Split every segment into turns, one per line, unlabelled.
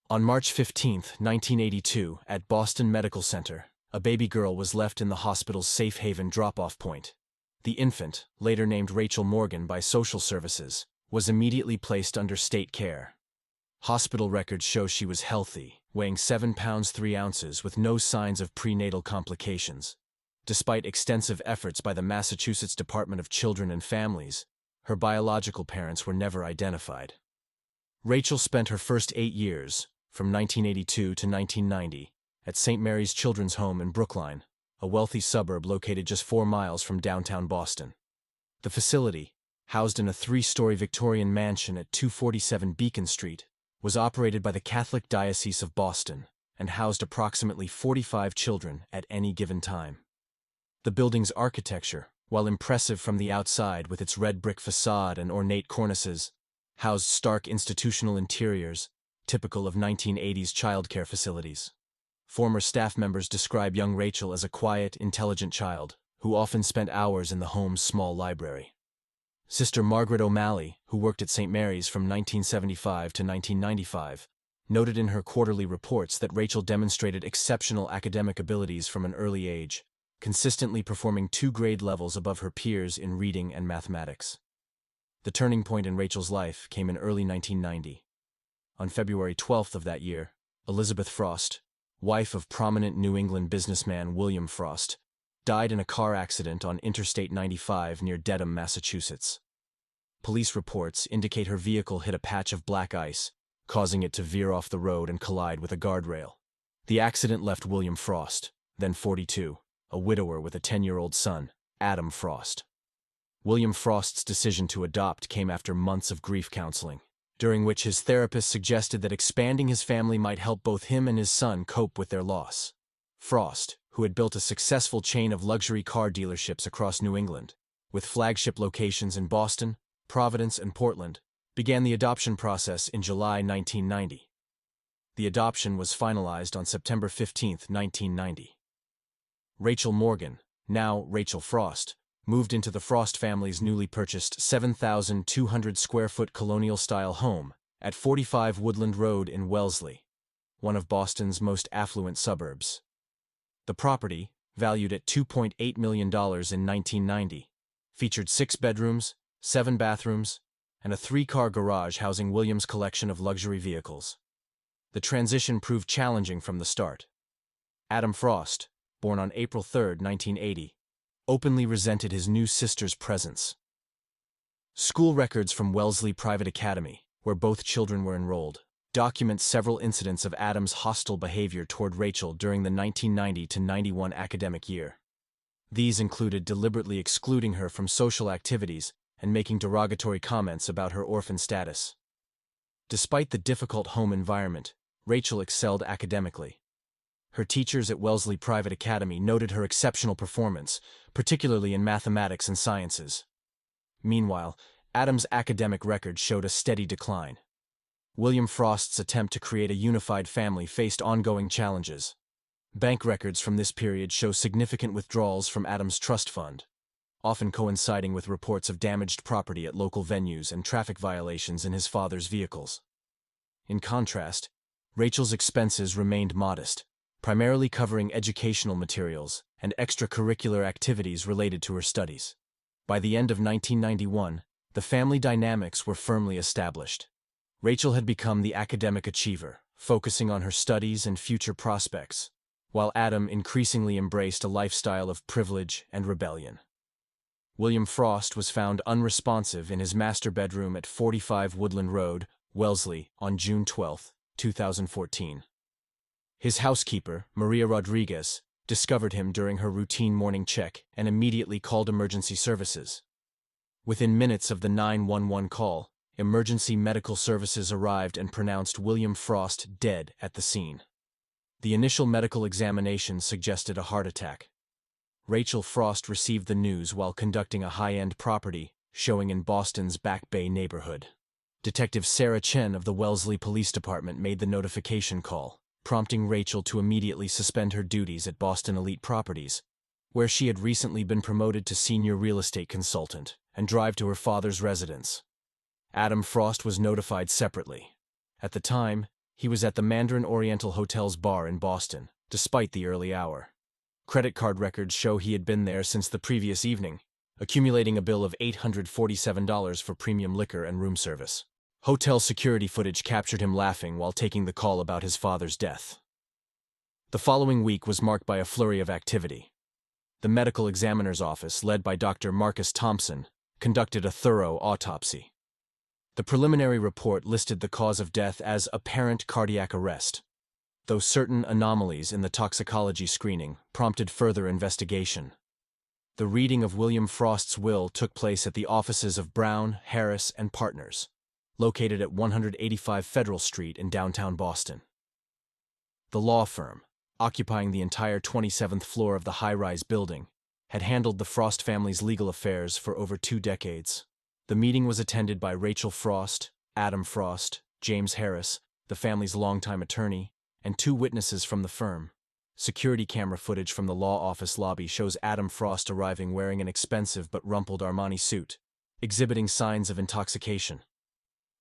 On March 15, 1982, at Boston Medical Center, a baby girl was left in the hospital's safe haven drop-off point. The infant, later named Rachel Morgan by social services, was immediately placed under state care. Hospital records show she was healthy, weighing 7 pounds 3 ounces with no signs of prenatal complications. Despite extensive efforts by the Massachusetts Department of Children and Families, her biological parents were never identified. Rachel spent her first 8 years, from 1982 to 1990, at St. Mary's Children's Home in Brookline, a wealthy suburb located just 4 miles from downtown Boston. The facility, housed in a 3-story Victorian mansion at 247 Beacon Street, was operated by the Catholic Diocese of Boston and housed approximately 45 children at any given time. The building's architecture, while impressive from the outside with its red brick facade and ornate cornices, housed stark institutional interiors, typical of 1980s childcare facilities. Former staff members describe young Rachel as a quiet, intelligent child, who often spent hours in the home's small library. Sister Margaret O'Malley, who worked at St. Mary's from 1975 to 1995, noted in her quarterly reports that Rachel demonstrated exceptional academic abilities from an early age, consistently performing 2 grade levels above her peers in reading and mathematics. The turning point in Rachel's life came in early 1990. On February 12th of that year, Elizabeth Frost, wife of prominent New England businessman William Frost, died in a car accident on Interstate 95 near Dedham, Massachusetts. Police reports indicate her vehicle hit a patch of black ice, causing it to veer off the road and collide with a guardrail. The accident left William Frost, then 42, a widower with a 10-year-old son, Adam Frost. William Frost's decision to adopt came after months of grief counseling, during which his therapist suggested that expanding his family might help both him and his son cope with their loss. Frost, who had built a successful chain of luxury car dealerships across New England, with flagship locations in Boston, Providence, and Portland, began the adoption process in July 1990. The adoption was finalized on September 15, 1990. Rachel Morgan, now Rachel Frost, moved into the Frost family's newly purchased 7,200-square-foot colonial-style home at 45 Woodland Road in Wellesley, one of Boston's most affluent suburbs. The property, valued at $2.8 million in 1990, featured 6 bedrooms, 7 bathrooms, and a 3-car garage housing Williams' collection of luxury vehicles. The transition proved challenging from the start. Adam Frost, born on April 3, 1980, openly resented his new sister's presence. School records from Wellesley Private Academy, where both children were enrolled, document several incidents of Adam's hostile behavior toward Rachel during the 1990-91 academic year. These included deliberately excluding her from social activities and making derogatory comments about her orphan status. Despite the difficult home environment, Rachel excelled academically. Her teachers at Wellesley Private Academy noted her exceptional performance, particularly in mathematics and sciences. Meanwhile, Adam's academic record showed a steady decline. William Frost's attempt to create a unified family faced ongoing challenges. Bank records from this period show significant withdrawals from Adam's trust fund, often coinciding with reports of damaged property at local venues and traffic violations in his father's vehicles. In contrast, Rachel's expenses remained modest, primarily covering educational materials and extracurricular activities related to her studies. By the end of 1991, the family dynamics were firmly established. Rachel had become the academic achiever, focusing on her studies and future prospects, while Adam increasingly embraced a lifestyle of privilege and rebellion. William Frost was found unresponsive in his master bedroom at 45 Woodland Road, Wellesley, on June 12, 2014. His housekeeper, Maria Rodriguez, discovered him during her routine morning check and immediately called emergency services. Within minutes of the 911 call, emergency medical services arrived and pronounced William Frost dead at the scene. The initial medical examination suggested a heart attack. Rachel Frost received the news while conducting a high-end property showing in Boston's Back Bay neighborhood. Detective Sarah Chen of the Wellesley Police Department made the notification call, prompting Rachel to immediately suspend her duties at Boston Elite Properties, where she had recently been promoted to senior real estate consultant, and drive to her father's residence. Adam Frost was notified separately. At the time, He was at the Mandarin Oriental Hotel's bar in Boston, despite the early hour. Credit card records show he had been there since the previous evening, accumulating a bill of $847 for premium liquor and room service. Hotel security footage captured him laughing while taking the call about his father's death. The following week was marked by a flurry of activity. The medical examiner's office, led by Dr. Marcus Thompson, conducted a thorough autopsy. The preliminary report listed the cause of death as apparent cardiac arrest, though certain anomalies in the toxicology screening prompted further investigation. The reading of William Frost's will took place at the offices of Brown, Harris, and Partners, located at 185 Federal Street in downtown Boston. The law firm, occupying the entire 27th floor of the high-rise building, had handled the Frost family's legal affairs for over 2 decades. The meeting was attended by Rachel Frost, Adam Frost, James Harris, the family's longtime attorney, and 2 witnesses from the firm. Security camera footage from the law office lobby shows Adam Frost arriving wearing an expensive but rumpled Armani suit, exhibiting signs of intoxication.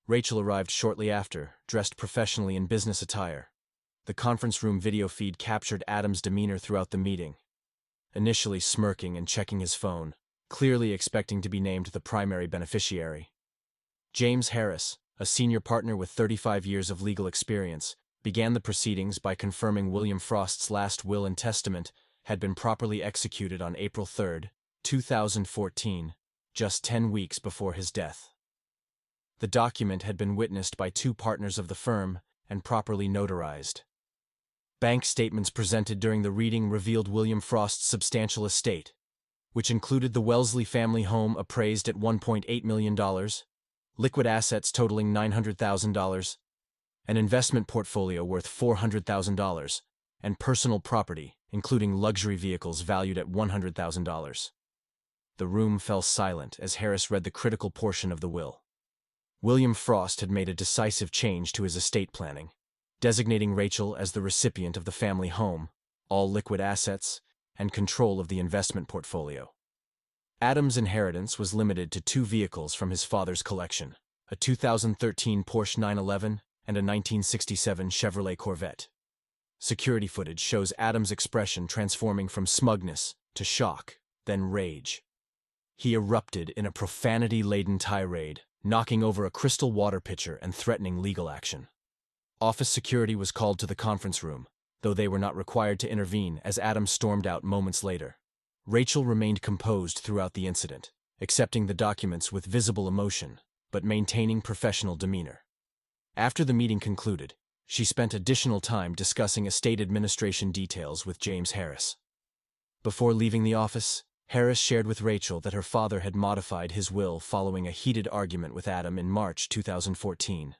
Rachel arrived shortly after, dressed professionally in business attire. The conference room video feed captured Adam's demeanor throughout the meeting, initially smirking and checking his phone, clearly expecting to be named the primary beneficiary. James Harris, a senior partner with 35 years of legal experience, began the proceedings by confirming William Frost's last will and testament had been properly executed on April 3, 2014, just 10 weeks before his death. The document had been witnessed by 2 partners of the firm and properly notarized. Bank statements presented during the reading revealed William Frost's substantial estate, which included the Wellesley family home appraised at $1.8 million, liquid assets totaling $900,000, an investment portfolio worth $400,000, and personal property, including luxury vehicles valued at $100,000. The room fell silent as Harris read the critical portion of the will. William Frost had made a decisive change to his estate planning, designating Rachel as the recipient of the family home, all liquid assets, and control of the investment portfolio. Adam's inheritance was limited to 2 vehicles from his father's collection, a 2013 Porsche 911 and a 1967 Chevrolet Corvette. Security footage shows Adam's expression transforming from smugness to shock, then rage. He erupted in a profanity-laden tirade, knocking over a crystal water pitcher and threatening legal action. Office security was called to the conference room, though they were not required to intervene as Adam stormed out moments later. Rachel remained composed throughout the incident, accepting the documents with visible emotion, but maintaining professional demeanor. After the meeting concluded, she spent additional time discussing estate administration details with James Harris. Before leaving the office, Harris shared with Rachel that her father had modified his will following a heated argument with Adam in March 2014.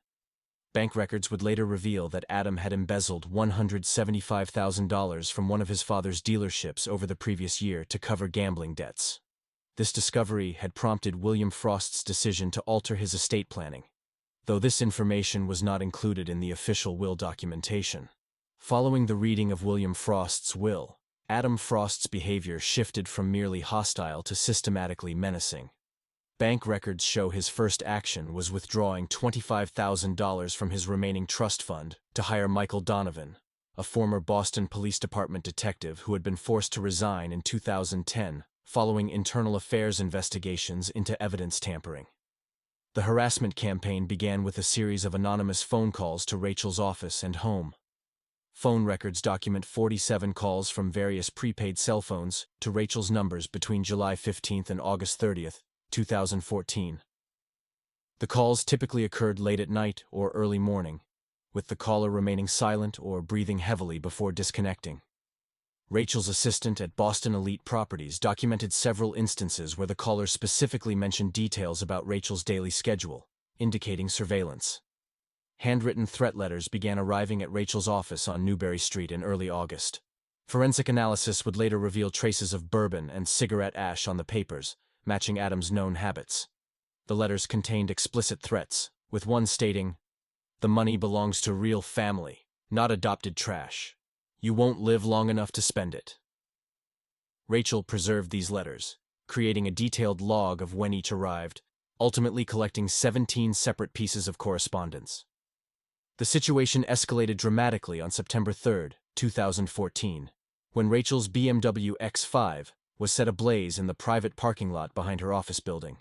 Bank records would later reveal that Adam had embezzled $175,000 from one of his father's dealerships over the previous year to cover gambling debts. This discovery had prompted William Frost's decision to alter his estate planning, though this information was not included in the official will documentation. Following the reading of William Frost's will, Adam Frost's behavior shifted from merely hostile to systematically menacing. Bank records show his first action was withdrawing $25,000 from his remaining trust fund to hire Michael Donovan, a former Boston Police Department detective who had been forced to resign in 2010 following internal affairs investigations into evidence tampering. The harassment campaign began with a series of anonymous phone calls to Rachel's office and home. Phone records document 47 calls from various prepaid cell phones to Rachel's numbers between July 15 and August 30, 2014. The calls typically occurred late at night or early morning, with the caller remaining silent or breathing heavily before disconnecting. Rachel's assistant at Boston Elite Properties documented several instances where the caller specifically mentioned details about Rachel's daily schedule, indicating surveillance. Handwritten threat letters began arriving at Rachel's office on Newberry Street in early August. Forensic analysis would later reveal traces of bourbon and cigarette ash on the papers, matching Adam's known habits. The letters contained explicit threats, with one stating, "The money belongs to real family, not adopted trash. You won't live long enough to spend it." Rachel preserved these letters, creating a detailed log of when each arrived, ultimately collecting 17 separate pieces of correspondence. The situation escalated dramatically on September 3, 2014, when Rachel's BMW X5 was set ablaze in the private parking lot behind her office building.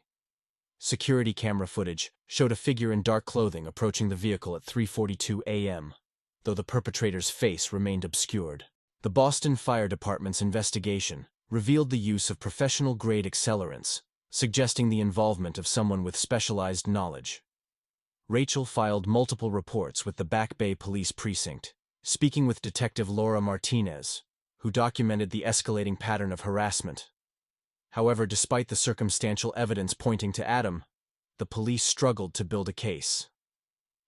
Security camera footage showed a figure in dark clothing approaching the vehicle at 3:42 a.m., though the perpetrator's face remained obscured. The Boston Fire Department's investigation revealed the use of professional-grade accelerants, suggesting the involvement of someone with specialized knowledge. Rachel filed multiple reports with the Back Bay Police Precinct, speaking with Detective Laura Martinez, who documented the escalating pattern of harassment. However, despite the circumstantial evidence pointing to Adam, the police struggled to build a case.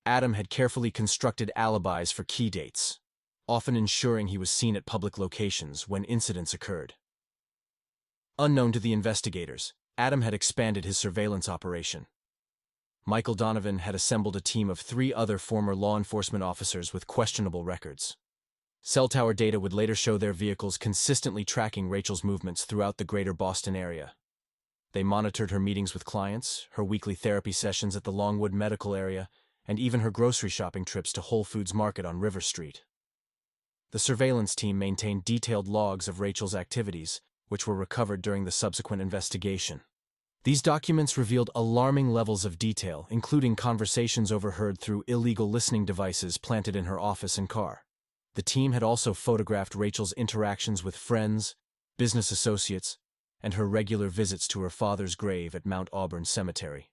Adam had carefully constructed alibis for key dates, often ensuring he was seen at public locations when incidents occurred. Unknown to the investigators, Adam had expanded his surveillance operation. Michael Donovan had assembled a team of 3 other former law enforcement officers with questionable records. Cell tower data would later show their vehicles consistently tracking Rachel's movements throughout the greater Boston area. They monitored her meetings with clients, her weekly therapy sessions at the Longwood Medical Area, and even her grocery shopping trips to Whole Foods Market on River Street. The surveillance team maintained detailed logs of Rachel's activities, which were recovered during the subsequent investigation. These documents revealed alarming levels of detail, including conversations overheard through illegal listening devices planted in her office and car. The team had also photographed Rachel's interactions with friends, business associates, and her regular visits to her father's grave at Mount Auburn Cemetery.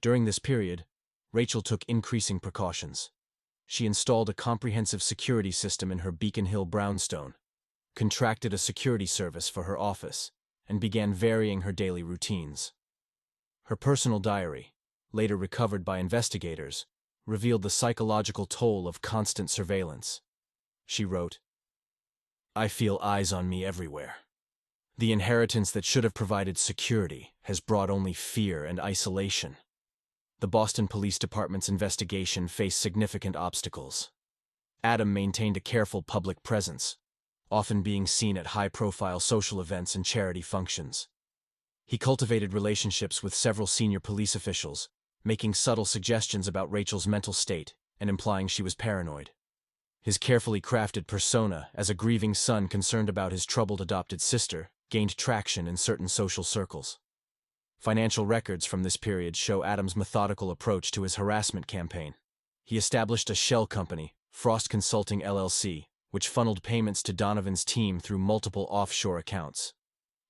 During this period, Rachel took increasing precautions. She installed a comprehensive security system in her Beacon Hill brownstone, contracted a security service for her office, and began varying her daily routines. Her personal diary, later recovered by investigators, revealed the psychological toll of constant surveillance. She wrote, "I feel eyes on me everywhere. The inheritance that should have provided security has brought only fear and isolation." The Boston Police Department's investigation faced significant obstacles. Adam maintained a careful public presence, often being seen at high-profile social events and charity functions. He cultivated relationships with several senior police officials, making subtle suggestions about Rachel's mental state and implying she was paranoid. His carefully crafted persona as a grieving son concerned about his troubled adopted sister gained traction in certain social circles. Financial records from this period show Adam's methodical approach to his harassment campaign. He established a shell company, Frost Consulting LLC, which funneled payments to Donovan's team through multiple offshore accounts.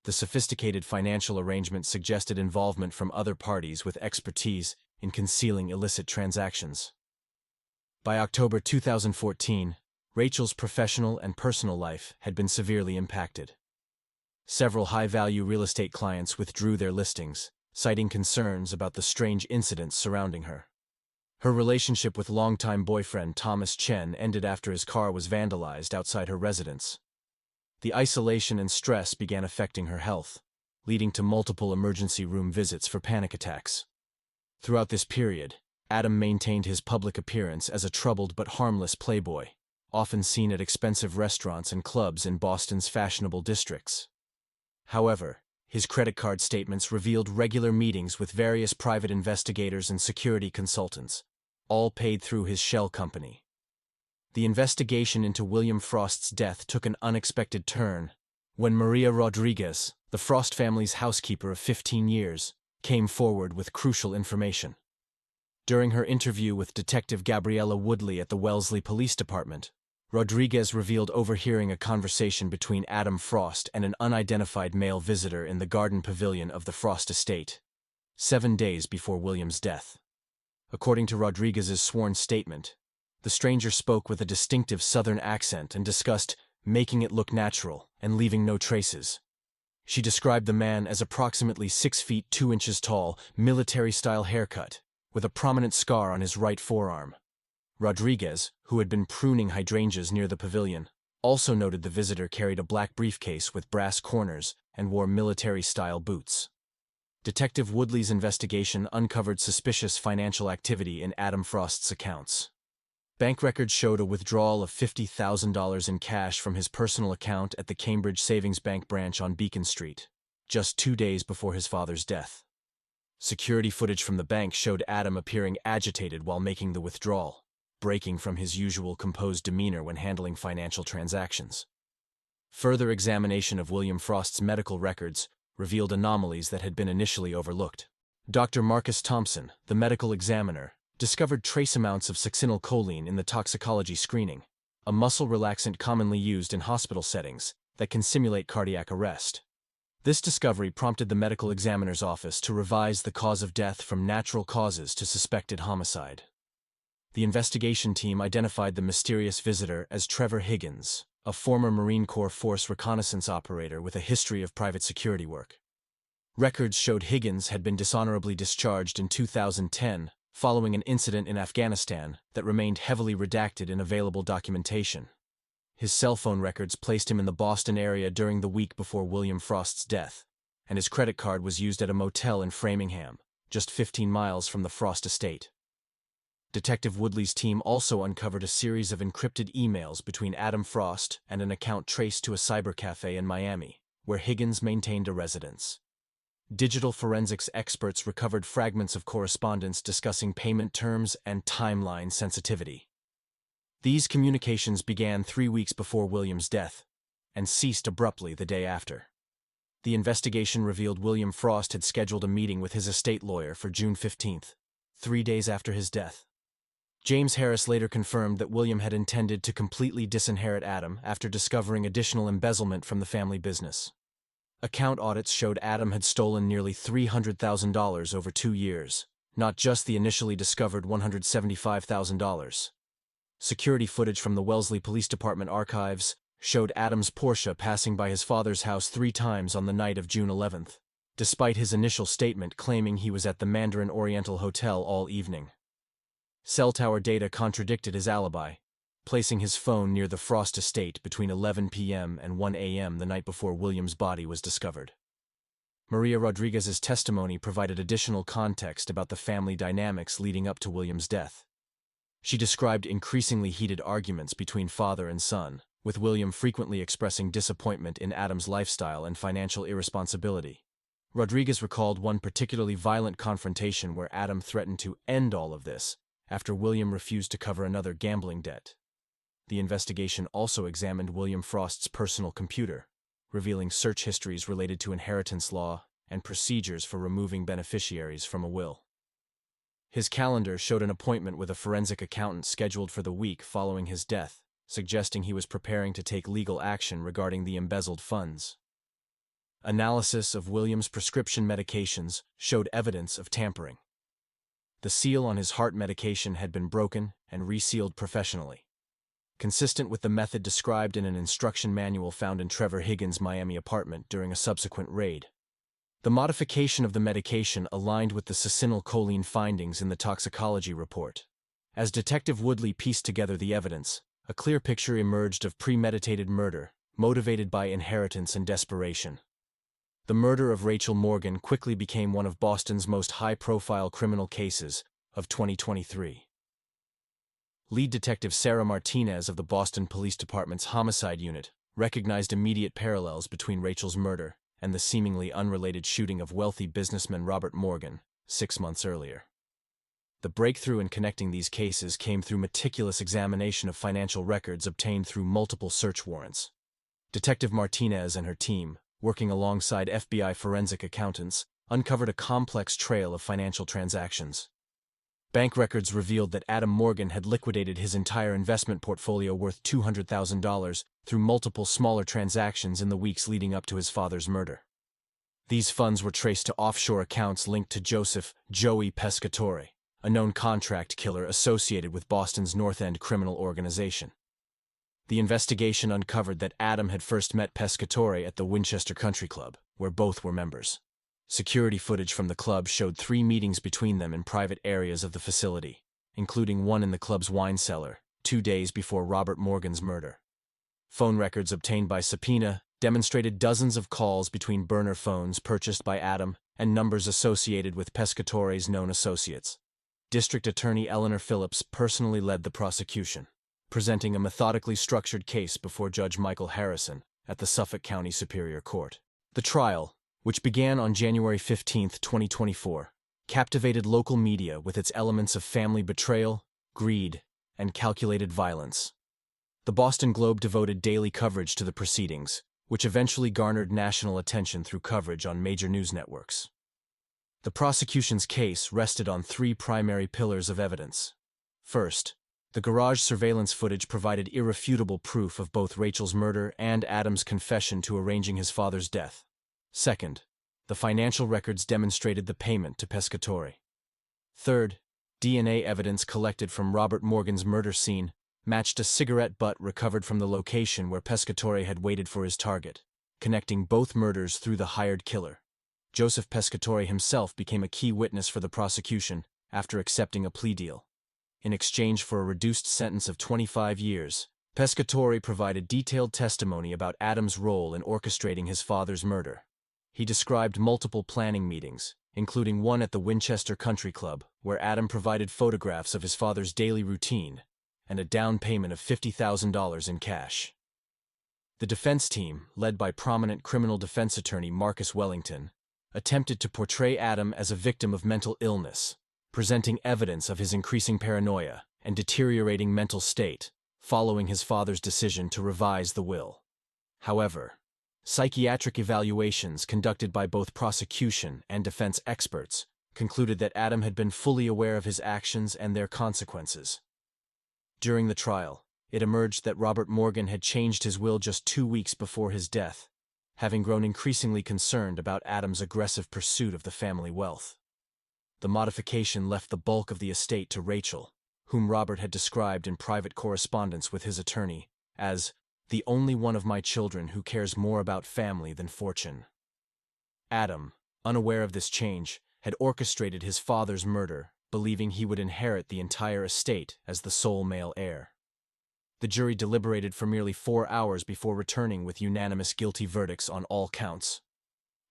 The sophisticated financial arrangement suggested involvement from other parties with expertise in concealing illicit transactions. By October 2014, Rachel's professional and personal life had been severely impacted. Several high-value real estate clients withdrew their listings, citing concerns about the strange incidents surrounding her. Her relationship with longtime boyfriend Thomas Chen ended after his car was vandalized outside her residence. The isolation and stress began affecting her health, leading to multiple emergency room visits for panic attacks. Throughout this period, Adam maintained his public appearance as a troubled but harmless playboy, often seen at expensive restaurants and clubs in Boston's fashionable districts. However, his credit card statements revealed regular meetings with various private investigators and security consultants, all paid through his shell company. The investigation into William Frost's death took an unexpected turn when Maria Rodriguez, the Frost family's housekeeper of 15 years, came forward with crucial information. During her interview with Detective Gabriella Woodley at the Wellesley Police Department, Rodriguez revealed overhearing a conversation between Adam Frost and an unidentified male visitor in the garden pavilion of the Frost estate, 7 days before William's death. According to Rodriguez's sworn statement, the stranger spoke with a distinctive Southern accent and discussed making it look natural and leaving no traces. She described the man as approximately 6 feet 2 inches tall, military-style haircut, with a prominent scar on his right forearm. Rodriguez, who had been pruning hydrangeas near the pavilion, also noted the visitor carried a black briefcase with brass corners and wore military-style boots. Detective Woodley's investigation uncovered suspicious financial activity in Adam Frost's accounts. Bank records showed a withdrawal of $50,000 in cash from his personal account at the Cambridge Savings Bank branch on Beacon Street, just 2 days before his father's death. Security footage from the bank showed Adam appearing agitated while making the withdrawal, breaking from his usual composed demeanor when handling financial transactions. Further examination of William Frost's medical records revealed anomalies that had been initially overlooked. Dr. Marcus Thompson, the medical examiner, discovered trace amounts of succinylcholine in the toxicology screening, a muscle relaxant commonly used in hospital settings that can simulate cardiac arrest. This discovery prompted the medical examiner's office to revise the cause of death from natural causes to suspected homicide. The investigation team identified the mysterious visitor as Trevor Higgins, a former Marine Corps Force reconnaissance operator with a history of private security work. Records showed Higgins had been dishonorably discharged in 2010 following an incident in Afghanistan that remained heavily redacted in available documentation. His cell phone records placed him in the Boston area during the week before William Frost's death, and his credit card was used at a motel in Framingham, just 15 miles from the Frost estate. Detective Woodley's team also uncovered a series of encrypted emails between Adam Frost and an account traced to a cybercafe in Miami, where Higgins maintained a residence. Digital forensics experts recovered fragments of correspondence discussing payment terms and timeline sensitivity. These communications began 3 weeks before William's death and ceased abruptly the day after. The investigation revealed William Frost had scheduled a meeting with his estate lawyer for June 15, 3 days after his death. James Harris later confirmed that William had intended to completely disinherit Adam after discovering additional embezzlement from the family business. Account audits showed Adam had stolen nearly $300,000 over 2 years, not just the initially discovered $175,000. Security footage from the Wellesley Police Department archives showed Adam's Porsche passing by his father's house 3 times on the night of June 11, despite his initial statement claiming he was at the Mandarin Oriental Hotel all evening. Cell tower data contradicted his alibi, placing his phone near the Frost estate between 11 p.m. and 1 a.m. the night before William's body was discovered. Maria Rodriguez's testimony provided additional context about the family dynamics leading up to William's death. She described increasingly heated arguments between father and son, with William frequently expressing disappointment in Adam's lifestyle and financial irresponsibility. Rodriguez recalled one particularly violent confrontation where Adam threatened to end all of this after William refused to cover another gambling debt. The investigation also examined William Frost's personal computer, revealing search histories related to inheritance law and procedures for removing beneficiaries from a will. His calendar showed an appointment with a forensic accountant scheduled for the week following his death, suggesting he was preparing to take legal action regarding the embezzled funds. Analysis of William's prescription medications showed evidence of tampering. The seal on his heart medication had been broken and resealed professionally, consistent with the method described in an instruction manual found in Trevor Higgins' Miami apartment during a subsequent raid. The modification of the medication aligned with the succinylcholine findings in the toxicology report. As Detective Woodley pieced together the evidence, a clear picture emerged of premeditated murder, motivated by inheritance and desperation. The murder of Rachel Morgan quickly became one of Boston's most high-profile criminal cases of 2023. Lead Detective Sarah Martinez of the Boston Police Department's Homicide Unit recognized immediate parallels between Rachel's murder and the seemingly unrelated shooting of wealthy businessman Robert Morgan 6 months earlier. The breakthrough in connecting these cases came through meticulous examination of financial records obtained through multiple search warrants. Detective Martinez and her team, working alongside FBI forensic accountants, uncovered a complex trail of financial transactions. Bank records revealed that Adam Morgan had liquidated his entire investment portfolio worth $200,000 through multiple smaller transactions in the weeks leading up to his father's murder. These funds were traced to offshore accounts linked to Joseph "Joey" Pescatore, a known contract killer associated with Boston's North End criminal organization. The investigation uncovered that Adam had first met Pescatore at the Winchester Country Club, where both were members. Security footage from the club showed 3 meetings between them in private areas of the facility, including one in the club's wine cellar, 2 days before Robert Morgan's murder. Phone records obtained by subpoena demonstrated dozens of calls between burner phones purchased by Adam and numbers associated with Pescatore's known associates. District Attorney Eleanor Phillips personally led the prosecution, presenting a methodically structured case before Judge Michael Harrison at the Suffolk County Superior Court. The trial, which began on January 15, 2024, captivated local media with its elements of family betrayal, greed, and calculated violence. The Boston Globe devoted daily coverage to the proceedings, which eventually garnered national attention through coverage on major news networks. The prosecution's case rested on three primary pillars of evidence. First, the garage surveillance footage provided irrefutable proof of both Rachel's murder and Adam's confession to arranging his father's death. Second, the financial records demonstrated the payment to Pescatore. Third, DNA evidence collected from Robert Morgan's murder scene matched a cigarette butt recovered from the location where Pescatore had waited for his target, connecting both murders through the hired killer. Joseph Pescatore himself became a key witness for the prosecution after accepting a plea deal. In exchange for a reduced sentence of 25 years, Pescatore provided detailed testimony about Adam's role in orchestrating his father's murder. He described multiple planning meetings, including one at the Winchester Country Club, where Adam provided photographs of his father's daily routine and a down payment of $50,000 in cash. The defense team, led by prominent criminal defense attorney Marcus Wellington, attempted to portray Adam as a victim of mental illness, presenting evidence of his increasing paranoia and deteriorating mental state following his father's decision to revise the will. However, psychiatric evaluations conducted by both prosecution and defense experts concluded that Adam had been fully aware of his actions and their consequences. During the trial, it emerged that Robert Morgan had changed his will just 2 weeks before his death, having grown increasingly concerned about Adam's aggressive pursuit of the family wealth. The modification left the bulk of the estate to Rachel, whom Robert had described in private correspondence with his attorney as the only one of my children who cares more about family than fortune. Adam, unaware of this change, had orchestrated his father's murder, believing he would inherit the entire estate as the sole male heir. The jury deliberated for merely 4 hours before returning with unanimous guilty verdicts on all counts.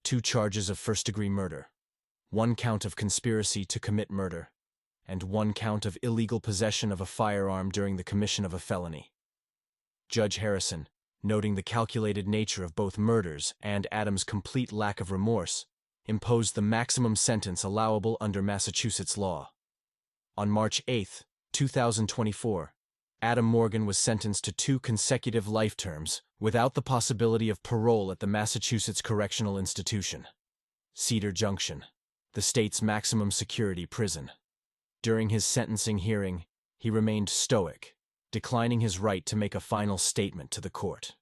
2 charges of first-degree murder, 1 count of conspiracy to commit murder, and 1 count of illegal possession of a firearm during the commission of a felony. Judge Harrison, noting the calculated nature of both murders and Adam's complete lack of remorse, imposed the maximum sentence allowable under Massachusetts law. On March 8, 2024, Adam Morgan was sentenced to 2 consecutive life terms without the possibility of parole at the Massachusetts Correctional Institution, Cedar Junction, the state's maximum security prison. During his sentencing hearing, he remained stoic, declining his right to make a final statement to the court.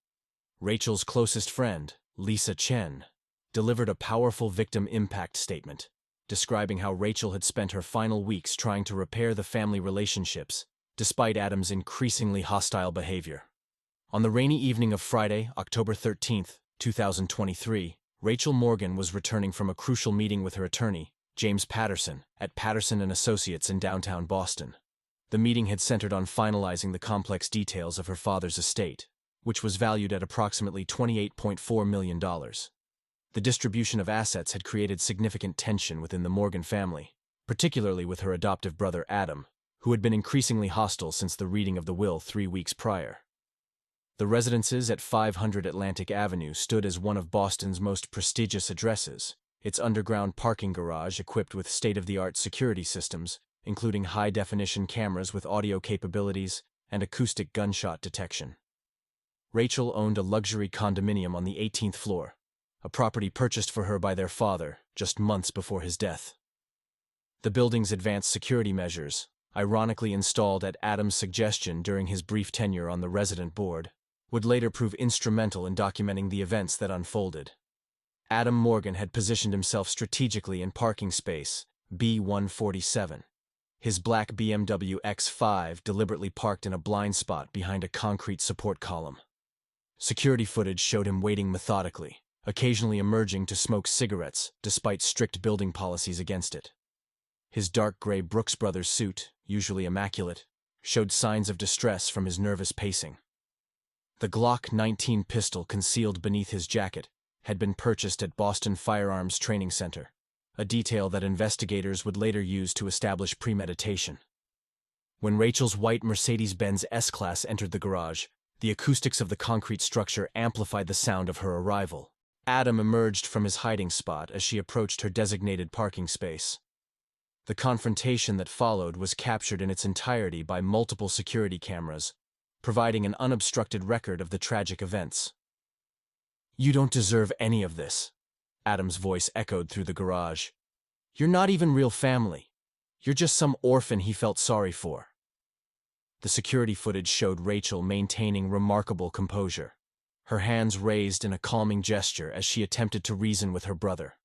Rachel's closest friend, Lisa Chen, delivered a powerful victim impact statement, describing how Rachel had spent her final weeks trying to repair the family relationships, despite Adam's increasingly hostile behavior. On the rainy evening of Friday, October 13, 2023, Rachel Morgan was returning from a crucial meeting with her attorney, James Patterson, at Patterson & Associates in downtown Boston. The meeting had centered on finalizing the complex details of her father's estate, which was valued at approximately $28.4 million. The distribution of assets had created significant tension within the Morgan family, particularly with her adoptive brother Adam, who had been increasingly hostile since the reading of the will 3 weeks prior. The residences at 500 Atlantic Avenue stood as one of Boston's most prestigious addresses, its underground parking garage equipped with state-of-the-art security systems, including high-definition cameras with audio capabilities and acoustic gunshot detection. Rachel owned a luxury condominium on the 18th floor, a property purchased for her by their father just months before his death. The building's advanced security measures, ironically installed at Adam's suggestion during his brief tenure on the resident board, would later prove instrumental in documenting the events that unfolded. Adam Morgan had positioned himself strategically in parking space B147, his black BMW X5 deliberately parked in a blind spot behind a concrete support column. Security footage showed him waiting methodically, occasionally emerging to smoke cigarettes despite strict building policies against it. His dark gray Brooks Brothers suit, usually immaculate, showed signs of distress from his nervous pacing. The Glock 19 pistol concealed beneath his jacket had been purchased at Boston Firearms Training Center, a detail that investigators would later use to establish premeditation. When Rachel's white Mercedes-Benz S-Class entered the garage, the acoustics of the concrete structure amplified the sound of her arrival. Adam emerged from his hiding spot as she approached her designated parking space. The confrontation that followed was captured in its entirety by multiple security cameras, providing an unobstructed record of the tragic events. "You don't deserve any of this," Adam's voice echoed through the garage. "You're not even real family. You're just some orphan he felt sorry for." The security footage showed Rachel maintaining remarkable composure, her hands raised in a calming gesture as she attempted to reason with her brother.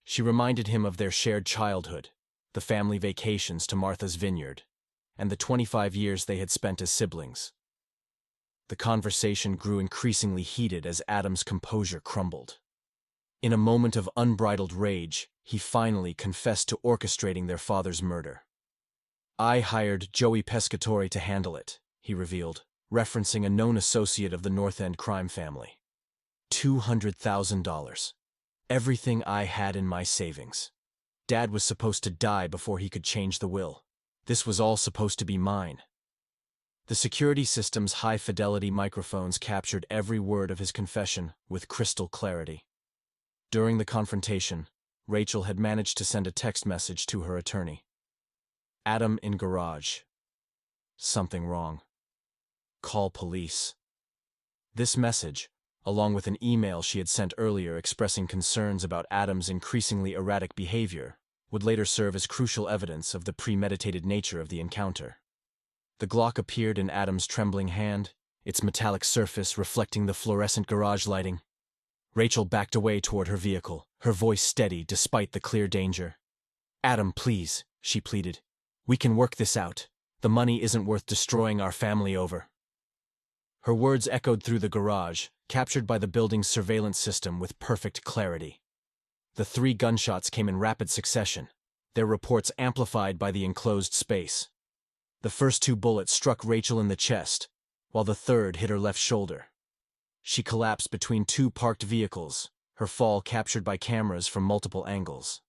She reminded him of their shared childhood, the family vacations to Martha's Vineyard, and the 25 years they had spent as siblings. The conversation grew increasingly heated as Adam's composure crumbled. In a moment of unbridled rage, he finally confessed to orchestrating their father's murder. "I hired Joey Pescatore to handle it," he revealed, referencing a known associate of the North End crime family. $200,000. Everything I had in my savings. Dad was supposed to die before he could change the will. This was all supposed to be mine." The security system's high-fidelity microphones captured every word of his confession with crystal clarity. During the confrontation, Rachel had managed to send a text message to her attorney. "Adam in garage. Something wrong. Call police." This message, along with an email she had sent earlier expressing concerns about Adam's increasingly erratic behavior, would later serve as crucial evidence of the premeditated nature of the encounter. The Glock appeared in Adam's trembling hand, its metallic surface reflecting the fluorescent garage lighting. Rachel backed away toward her vehicle, her voice steady despite the clear danger. "Adam, please," she pleaded. "We can work this out. The money isn't worth destroying our family over." Her words echoed through the garage, captured by the building's surveillance system with perfect clarity. The 3 gunshots came in rapid succession, their reports amplified by the enclosed space. The first 2 bullets struck Rachel in the chest, while the third hit her left shoulder. She collapsed between 2 parked vehicles, her fall captured by cameras from multiple angles.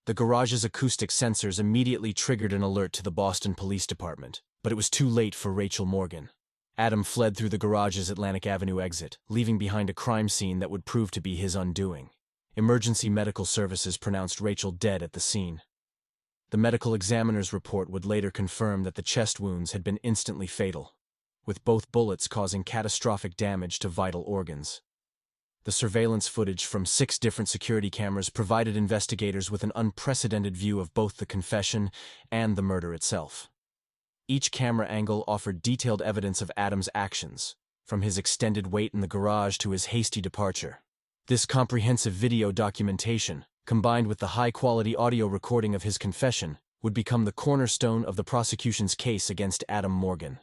The garage's acoustic sensors immediately triggered an alert to the Boston Police Department, but it was too late for Rachel Morgan. Adam fled through the garage's Atlantic Avenue exit, leaving behind a crime scene that would prove to be his undoing. Emergency medical services pronounced Rachel dead at the scene. The medical examiner's report would later confirm that the chest wounds had been instantly fatal, with both bullets causing catastrophic damage to vital organs. The surveillance footage from 6 different security cameras provided investigators with an unprecedented view of both the confession and the murder itself. Each camera angle offered detailed evidence of Adam's actions, from his extended wait in the garage to his hasty departure. This comprehensive video documentation, combined with the high-quality audio recording of his confession, would become the cornerstone of the prosecution's case against Adam Morgan.